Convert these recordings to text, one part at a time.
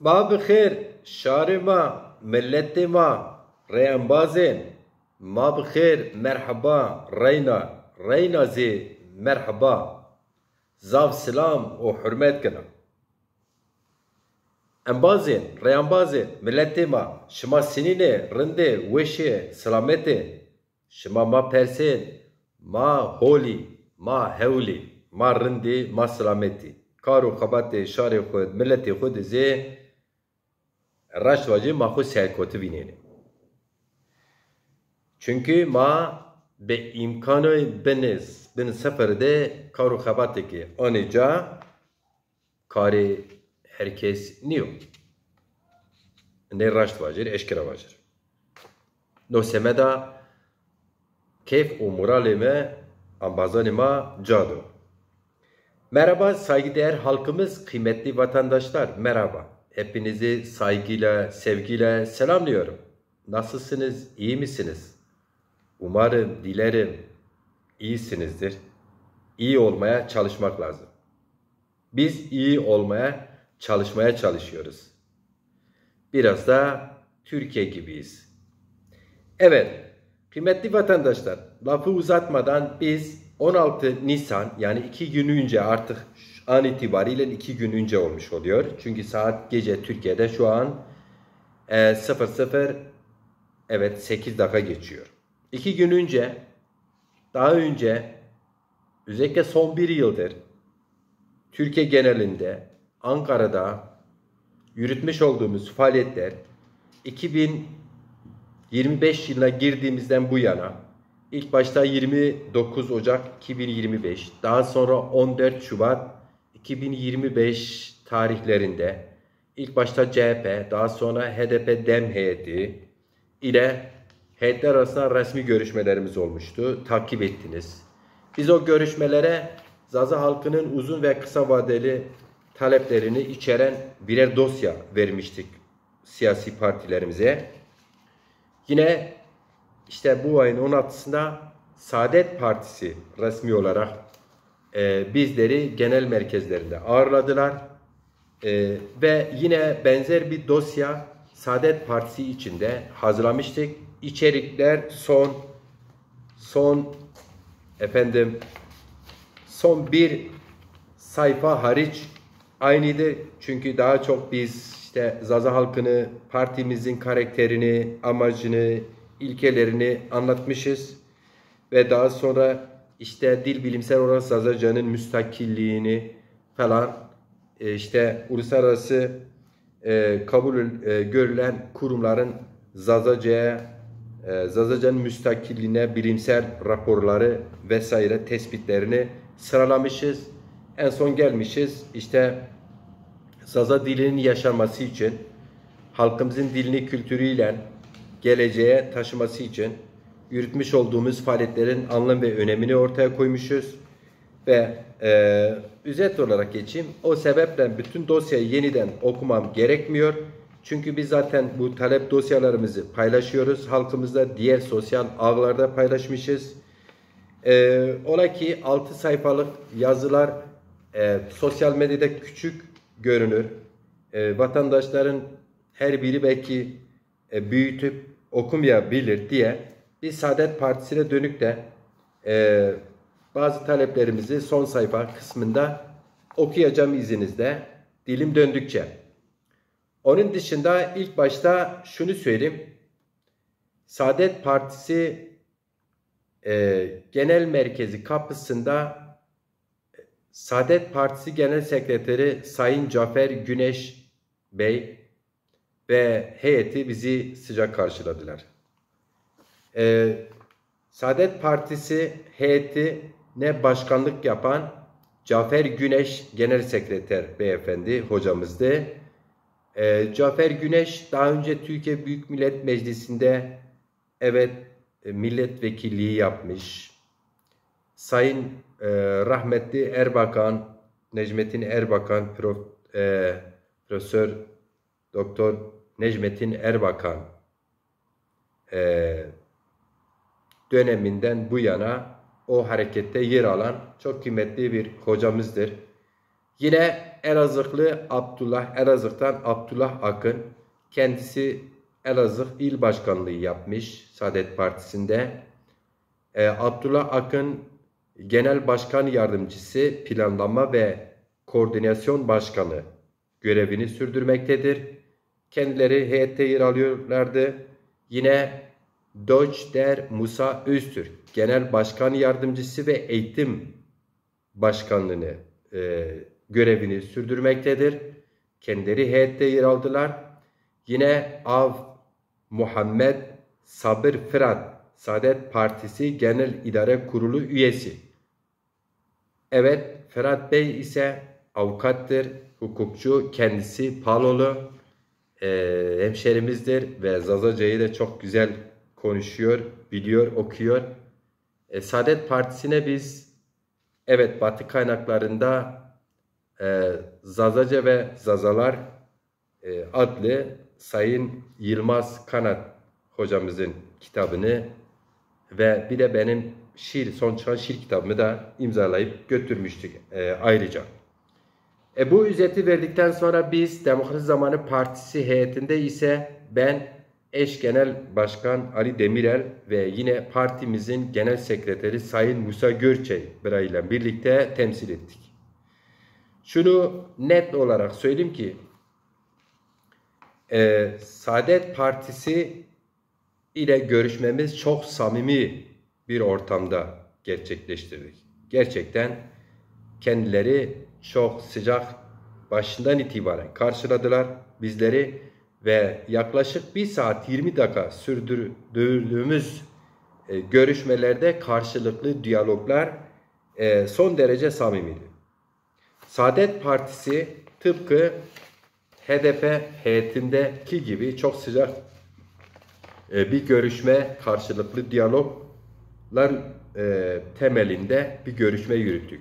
Ma bixêr, şarê ma, milletê ma, rêyembazên, ma bixêr, merheba, reyna, reyna zê, merheba, zav silam û hurmet kina. Embazên, rêyembazên, milletê ma, şima sinînê, rindê, wêşê, silametê, şima ma persên, ma holî, ma hewlî, ma rindê, ma silametî, kar û xebatê şarê xwe, milletê xwe dizê raştvacı ma xwe serkotî bînêne. Çünkü ma be imkanı bin seferde kar û xebatekê anêca karê herkes niyo. Ne raştvacı, eşkira vacır. No semeda keyf û moralê me ambazanê ma cado. Merhaba saygıdeğer halkımız, kıymetli vatandaşlar, merhaba. Hepinizi saygıyla, sevgiyle selamlıyorum. Nasılsınız, iyi misiniz? Umarım, dilerim iyisinizdir. İyi olmaya çalışmak lazım. Biz iyi olmaya, çalışmaya çalışıyoruz. Biraz da Türkiye gibiyiz. Evet, kıymetli vatandaşlar, lafı uzatmadan biz 16 Nisan yani 2 gün önce artık an itibariyle 2 gün önce olmuş oluyor. Çünkü saat gece Türkiye'de şu an 00 evet 8 dakika geçiyor. 2 gün önce daha önce özellikle son bir yıldır Türkiye genelinde Ankara'da yürütmüş olduğumuz faaliyetler 2025 yılına girdiğimizden bu yana ilk başta 29 Ocak 2025, daha sonra 14 Şubat 2025 tarihlerinde ilk başta CHP, daha sonra HDP DEM heyeti ile heyetler arasında resmi görüşmelerimiz olmuştu. Takip ettiniz. Biz o görüşmelere Zaza halkının uzun ve kısa vadeli taleplerini içeren birer dosya vermiştik siyasi partilerimize. Yine işte bu ayın 16'sında Saadet Partisi resmi olarak bizleri genel merkezlerinde ağırladılar. Ve yine benzer bir dosya Saadet Partisi içinde hazırlamıştık. İçerikler son bir sayfa hariç aynıydı. Çünkü daha çok biz işte Zaza halkını, partimizin karakterini, amacını, ilkelerini anlatmışız. Ve daha sonra işte dil bilimsel olarak Zazacanın müstakilliğini falan işte uluslararası kabul görülen kurumların Zazacanın müstakilliğine bilimsel raporları vesaire tespitlerini sıralamışız. En son gelmişiz işte Zaza dilinin yaşanması için, halkımızın dilini kültürüyle geleceğe taşıması için yürütmüş olduğumuz faaliyetlerin anlam ve önemini ortaya koymuşuz. Ve özet olarak geçeyim. O sebeple bütün dosyayı yeniden okumam gerekmiyor. Çünkü biz zaten bu talep dosyalarımızı paylaşıyoruz. Halkımızda diğer sosyal ağlarda paylaşmışız. Ola ki 6 sayfalık yazılar sosyal medyada küçük görünür. Vatandaşların her biri belki büyütüp okumayabilir diye biz Saadet Partisi'ne dönük de bazı taleplerimizi son sayfa kısmında okuyacağım izninizle dilim döndükçe. Onun dışında ilk başta şunu söyleyeyim. Saadet Partisi Genel Merkezi kapısında Saadet Partisi Genel Sekreteri Sayın Cafer Güneş Bey ve heyeti bizi sıcak karşıladılar. Saadet Partisi heyetine başkanlık yapan Cafer Güneş Genel Sekreter Beyefendi hocamızdı. Cafer Güneş daha önce Türkiye Büyük Millet Meclisi'nde evet milletvekilliği yapmış. Sayın rahmetli Erbakan, Necmettin Erbakan, Profesör Doktor Necmettin Erbakan döneminden bu yana o harekette yer alan çok kıymetli bir hocamızdır. Yine Elazığlı Elazığ'dan Abdullah Akın, kendisi Elazığ İl Başkanlığı yapmış Saadet Partisi'nde. Abdullah Akın Genel Başkan Yardımcısı, Planlama ve Koordinasyon Başkanı görevini sürdürmektedir. Kendileri heyette yer alıyorlardı. Yine Doçder Musa Öztürk Genel Başkan Yardımcısı ve Eğitim Başkanlığını görevini sürdürmektedir. Kendileri heyette yer aldılar. Yine Av Muhammed Sabır Fırat Saadet Partisi Genel İdare Kurulu üyesi. Evet, Ferhat Bey ise avukattır, hukukçu, kendisi Palolu, hemşerimizdir ve Zazaca'yı da çok güzel konuşuyor, biliyor, okuyor. Saadet Partisi'ne biz, evet, Batı kaynaklarında Zazaca ve Zazalar adlı Sayın Yılmaz Kanat hocamızın kitabını ve bir de benim son çıkan şiir kitabımı da imzalayıp götürmüştük ayrıca. Bu özeti verdikten sonra biz Demokrasi Zamanı Partisi heyetinde ise ben eş genel başkan Ali Demirel ve yine partimizin genel sekreteri Sayın Musa Görçey ile birlikte temsil ettik. Şunu net olarak söyleyeyim ki Saadet Partisi ile görüşmemiz çok samimi bir ortamda gerçekleştirdik. Gerçekten kendileri çok sıcak başından itibaren karşıladılar bizleri ve yaklaşık 1 saat 20 dakika sürdürdüğümüz görüşmelerde karşılıklı diyaloglar son derece samimiydi. Saadet Partisi tıpkı HDP heyetindeki gibi çok sıcak bir görüşme, karşılıklı diyaloglar temelinde bir görüşme yürüttük.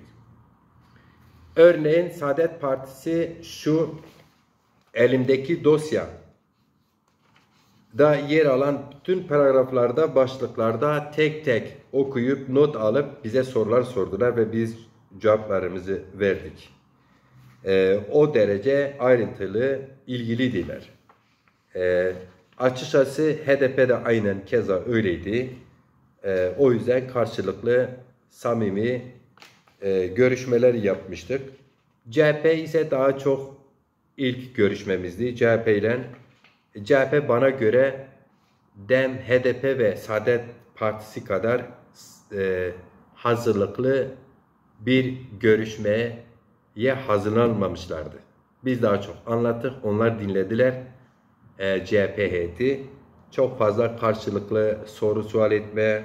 Örneğin Saadet Partisi şu elimdeki dosya da yer alan bütün paragraflarda, başlıklarda tek tek okuyup not alıp bize sorular sordular ve biz cevaplarımızı verdik. O derece ayrıntılı, ilgiliydiler. Açıkçası HDP'de aynen keza öyleydi. O yüzden karşılıklı, samimi görüşmeler yapmıştık. CHP ise daha çok ilk görüşmemizdi. CHP bana göre DEM, HDP ve Saadet Partisi kadar hazırlıklı bir görüşmeye hazırlanmamışlardı. Biz daha çok anlattık, onlar dinlediler. CHP heyeti çok fazla karşılıklı soru sual etme,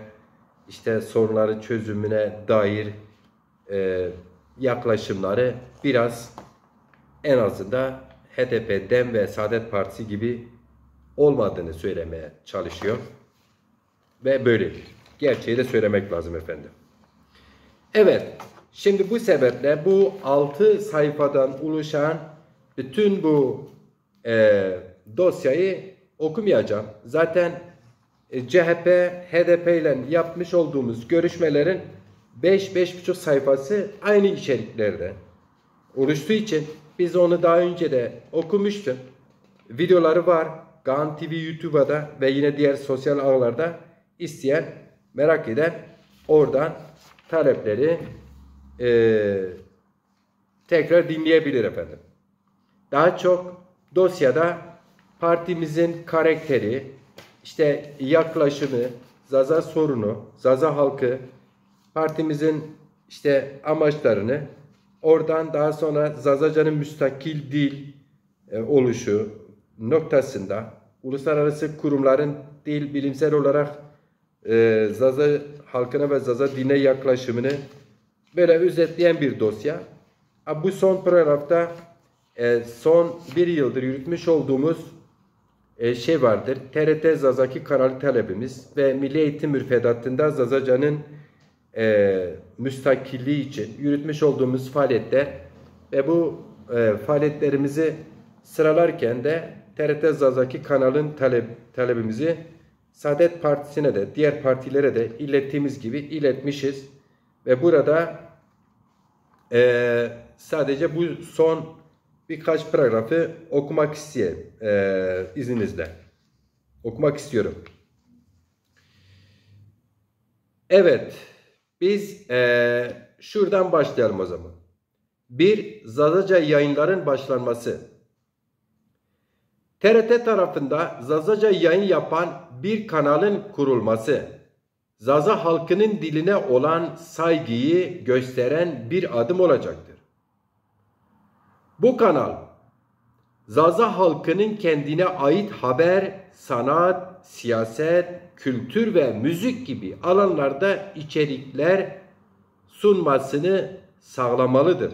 işte sorunların çözümüne dair yaklaşımları biraz en azından HDP, DEM ve Saadet Partisi gibi olmadığını söylemeye çalışıyor. Ve böyledir. Gerçeği de söylemek lazım efendim. Evet, şimdi bu sebeple bu 6 sayfadan oluşan bütün bu dosyayı okumayacağım. Zaten CHP, HDP ile yapmış olduğumuz görüşmelerin 5-5,5 sayfası aynı içeriklerde oluştuğu için biz onu daha önce de okumuştuk. Videoları var. Gan TV YouTube'da ve yine diğer sosyal ağlarda isteyen, merak eden oradan talepleri tekrar dinleyebilir efendim. Daha çok dosyada partimizin karakteri, işte yaklaşımı, Zaza sorunu, Zaza halkı, partimizin işte amaçlarını, oradan daha sonra Zazaca'nın müstakil dil oluşu noktasında uluslararası kurumların dil bilimsel olarak Zaza halkına ve Zaza diline yaklaşımını böyle özetleyen bir dosya. Bu son paragrafta son bir yıldır yürütmüş olduğumuz şey vardır. TRT Zazaki kanalı talebimiz ve Milli Eğitim Müfredatı'nda Zazaca'nın müstakilliği için yürütmüş olduğumuz faaliyetler ve bu faaliyetlerimizi sıralarken de TRT Zazaki kanalın talebimizi Saadet Partisi'ne de diğer partilere de ilettiğimiz gibi iletmişiz. Ve burada sadece bu son birkaç paragrafı okumak izninizle. Okumak istiyorum. Evet, biz şuradan başlayalım o zaman. 1. Zazaca yayınların başlanması. TRT tarafında Zazaca yayın yapan bir kanalın kurulması, Zaza halkının diline olan saygıyı gösteren bir adım olacaktır. Bu kanal, Zaza halkının kendine ait haber, sanat, siyaset, kültür ve müzik gibi alanlarda içerikler sunmasını sağlamalıdır.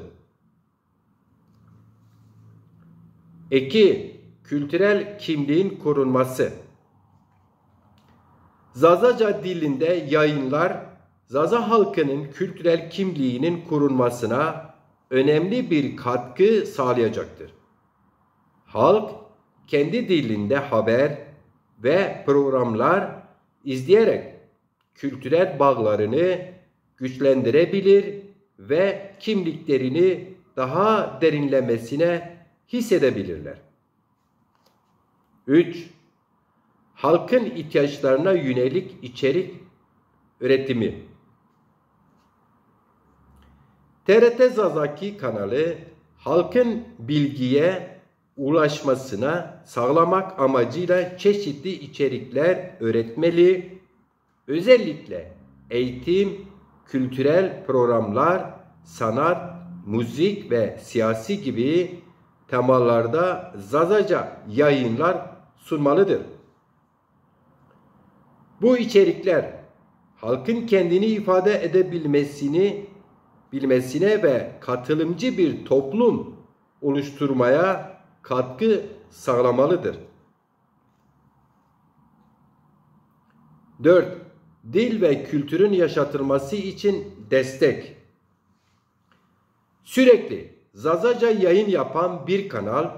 2. Kültürel kimliğin korunması. Zazaca dilinde yayınlar, Zaza halkının kültürel kimliğinin korunmasına önemli bir katkı sağlayacaktır. Halk, kendi dilinde haber ve programlar izleyerek kültürel bağlarını güçlendirebilir ve kimliklerini daha derinlemesine hissedebilirler. 3. Halkın ihtiyaçlarına yönelik içerik üretimi. TRT Zazaki kanalı halkın bilgiye ulaşmasına sağlamak amacıyla çeşitli içerikler üretmeli, özellikle eğitim, kültürel programlar, sanat, müzik ve siyasi gibi temalarda Zazaca yayınlar sunmalıdır. Bu içerikler halkın kendini ifade bilmesine ve katılımcı bir toplum oluşturmaya katkı sağlamalıdır. 4. Dil ve kültürün yaşatılması için destek. Sürekli Zazaca yayın yapan bir kanal,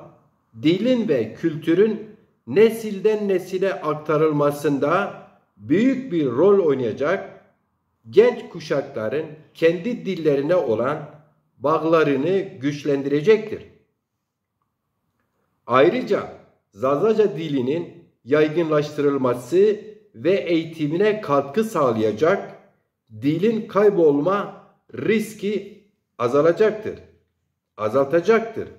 dilin ve kültürün nesilden nesile aktarılmasında büyük bir rol oynayacak, genç kuşakların kendi dillerine olan bağlarını güçlendirecektir. Ayrıca Zazaca dilinin yaygınlaştırılması ve eğitimine katkı sağlayacak, dilin kaybolma riski azaltacaktır.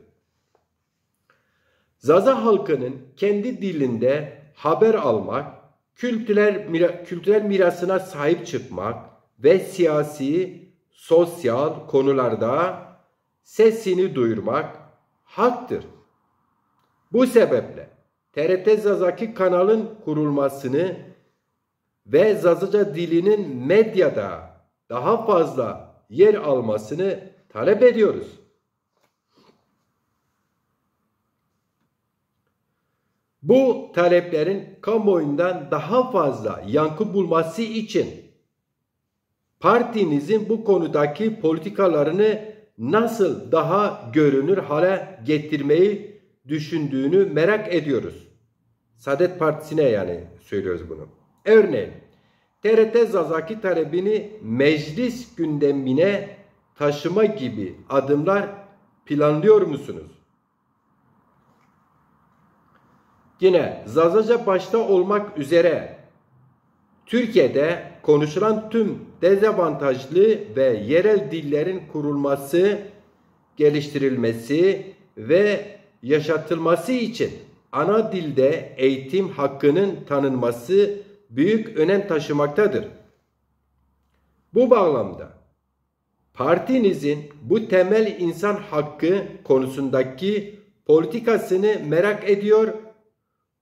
Zaza halkının kendi dilinde haber almak, kültürel mirasına sahip çıkmak ve siyasi, sosyal konularda sesini duyurmak haktır. Bu sebeple TRT Zazaki kanalın kurulmasını ve Zazaca dilinin medyada daha fazla yer almasını talep ediyoruz. Bu taleplerin kamuoyundan daha fazla yankı bulması için partinizin bu konudaki politikalarını nasıl daha görünür hale getirmeyi düşündüğünü merak ediyoruz. Saadet Partisi'ne yani söylüyoruz bunu. Örneğin TRT Zazaki talebini meclis gündemine taşıma gibi adımlar planlıyor musunuz? Yine Zazaca başta olmak üzere Türkiye'de konuşulan tüm dezavantajlı ve yerel dillerin kurulması, geliştirilmesi ve yaşatılması için ana dilde eğitim hakkının tanınması büyük önem taşımaktadır. Bu bağlamda partinizin bu temel insan hakkı konusundaki politikasını merak ediyor,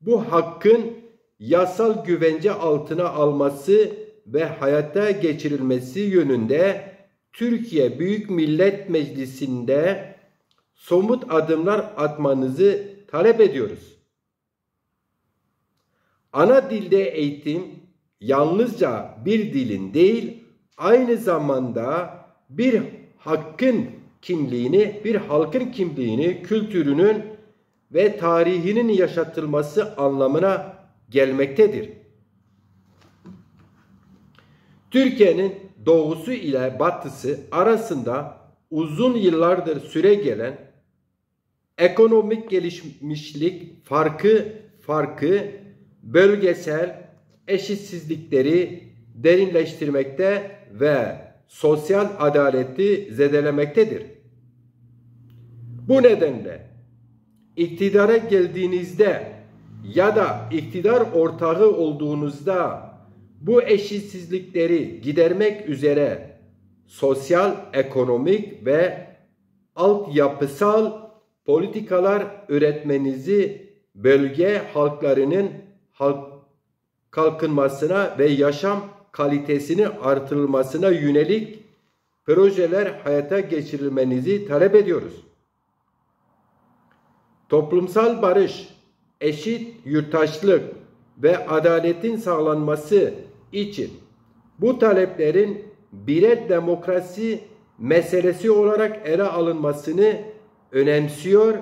bu hakkın yasal güvence altına alması ve hayata geçirilmesi yönünde Türkiye Büyük Millet Meclisi'nde somut adımlar atmanızı talep ediyoruz. Ana dilde eğitim yalnızca bir dilin değil, aynı zamanda bir halkın kimliğini, kültürünün ve tarihinin yaşatılması anlamına gelmektedir. Türkiye'nin doğusu ile batısı arasında uzun yıllardır süre gelen ekonomik gelişmişlik farkı, bölgesel eşitsizlikleri derinleştirmekte ve sosyal adaleti zedelemektedir. Bu nedenle iktidara geldiğinizde ya da iktidar ortağı olduğunuzda bu eşitsizlikleri gidermek üzere sosyal, ekonomik ve altyapısal politikalar üretmenizi bölge halklarının kalkınmasına ve yaşam kalitesini artırılmasına yönelik projeler hayata geçirilmenizi talep ediyoruz. Toplumsal barış, eşit yurttaşlık ve adaletin sağlanması için bu taleplerin birer demokrasi meselesi olarak ele alınmasını önemsiyor,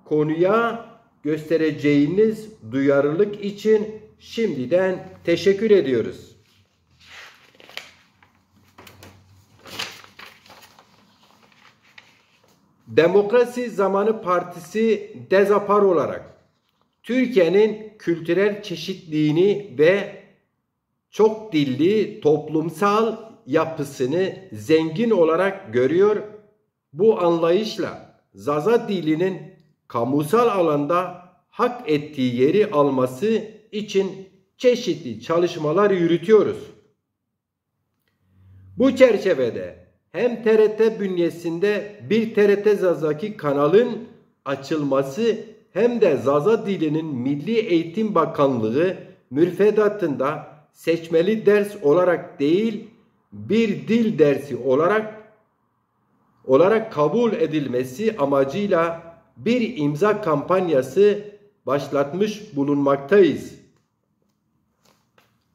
konuya göstereceğiniz duyarlılık için şimdiden teşekkür ediyoruz. Demokrasi Zamanı Partisi Dezapar olarak Türkiye'nin kültürel çeşitliliğini ve çok dilli toplumsal yapısını zengin olarak görüyor. Bu anlayışla Zaza dilinin kamusal alanda hak ettiği yeri alması için çeşitli çalışmalar yürütüyoruz. Bu çerçevede hem TRT bünyesinde bir TRT Zazaki kanalın açılması hem de Zaza dilinin Milli Eğitim Bakanlığı müfredatında seçmeli ders olarak değil, bir dil dersi olarak kabul edilmesi amacıyla bir imza kampanyası başlatmış bulunmaktayız.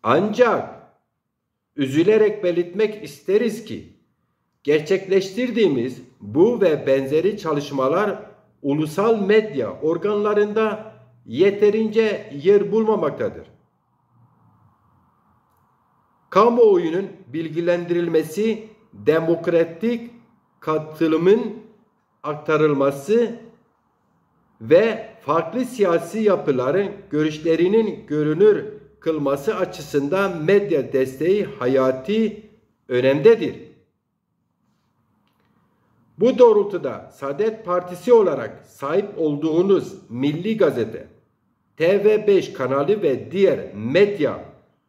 Ancak üzülerek belirtmek isteriz ki gerçekleştirdiğimiz bu ve benzeri çalışmalar ulusal medya organlarında yeterince yer bulmamaktadır. Kamuoyunun bilgilendirilmesi, demokratik katılımın aktarılması ve farklı siyasi yapıların görüşlerinin görünür kılması açısından medya desteği hayati önemdedir. Bu doğrultuda Saadet Partisi olarak sahip olduğunuz Milli Gazete, TV5 kanalı ve diğer medya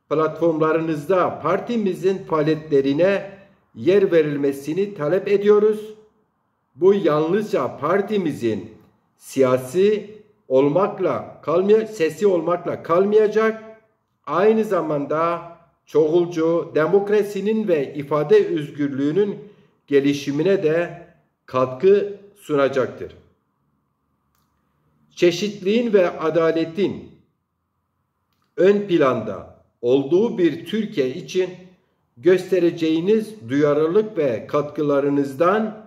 platformlarınızda partimizin faaliyetlerine yer verilmesini talep ediyoruz. Bu yalnızca partimizin sesi olmakla kalmayacak, aynı zamanda çoğulcu demokrasinin ve ifade özgürlüğünün gelişimine de katkı sunacaktır. Çeşitliliğin ve adaletin ön planda olduğu bir Türkiye için göstereceğiniz duyarlılık ve katkılarınızdan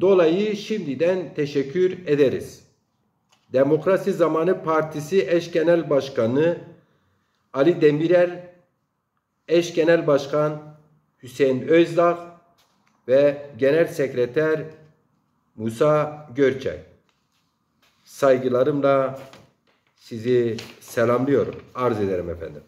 dolayı şimdiden teşekkür ederiz. Demokrasi Zamanı Partisi Eş Genel Başkanı Ali Demirel, Eş Genel Başkan Hüseyin Özdağ ve Genel Sekreter Musa Görçay. Saygılarımla sizi selamlıyorum, arz ederim efendim.